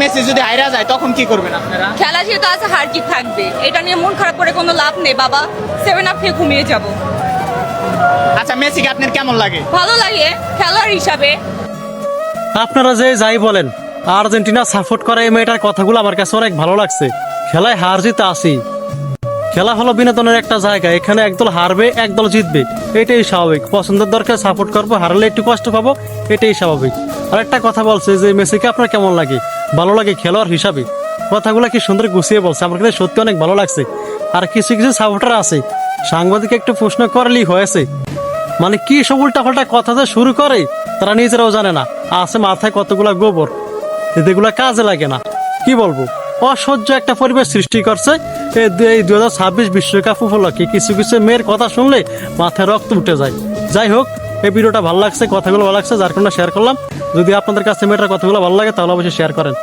Messi যদি হাইরা যায় তখন কি করবেন আপনারা? খেলা যেহেতু আছে হার জিত থাকবে, এটা নিয়ে মন খারাপ করে কোনো লাভ নেই বাবা। 7 খেয়ে ঘুমিয়ে যাব। আচ্ছা, মেসিকে আপনার কেমন লাগে? ভালো লাগে খেলোয়াড় হিসাবে। আপনারা যে যাই বলেন, আর্জেন্টিনা সাপোর্ট করে এই মেয়েটার কথাগুলো আমার কাছে অনেক ভালো লাগছে। খেলায় হার জিত আসি, খেলা হলো বিনোদনের একটা জায়গা, এখানে একদল হারবে একদল জিতবে, এটাই স্বাভাবিক। পছন্দের দরকার সাপোর্ট করবো, হারলে একটু কষ্ট পাবো, এটাই স্বাভাবিক। আর একটা কথা বলছে যে মেসিকে আপনার কেমন লাগে? ভালো লাগে খেলোয়াড় হিসাবে। কথাগুলো কি সুন্দর গুছিয়ে বলছে, আমার কাছে সত্যি অনেক ভালো লাগছে। আর কিছু কিছু সাপোর্টার আছে, সাংবাদিক একটু প্রশ্ন করলেই হয়েছে, মানে কি সব উল্টাপাল্টা কথা যে শুরু করে তারা নিজেরাও জানে না। আছে মাথায় কতগুলা গোবর, এগুলা কাজে লাগে না। কি বলবো, অসহ্য একটা পরিবেশ সৃষ্টি করছে এই 2026 বিশ্বকাপ উপলক্ষে। কিছু কিছু মেয়ের কথা শুনলে মাথায় রক্ত উঠে যায়। যাই হোক, এই ভিডিওটা ভালো লাগছে, কথাগুলো ভালো লাগছে, যার কারণে শেয়ার করলাম। যদি আপনাদের কাছে মেয়েটার কথাগুলো ভালো লাগে তাহলে অবশ্যই শেয়ার করেন।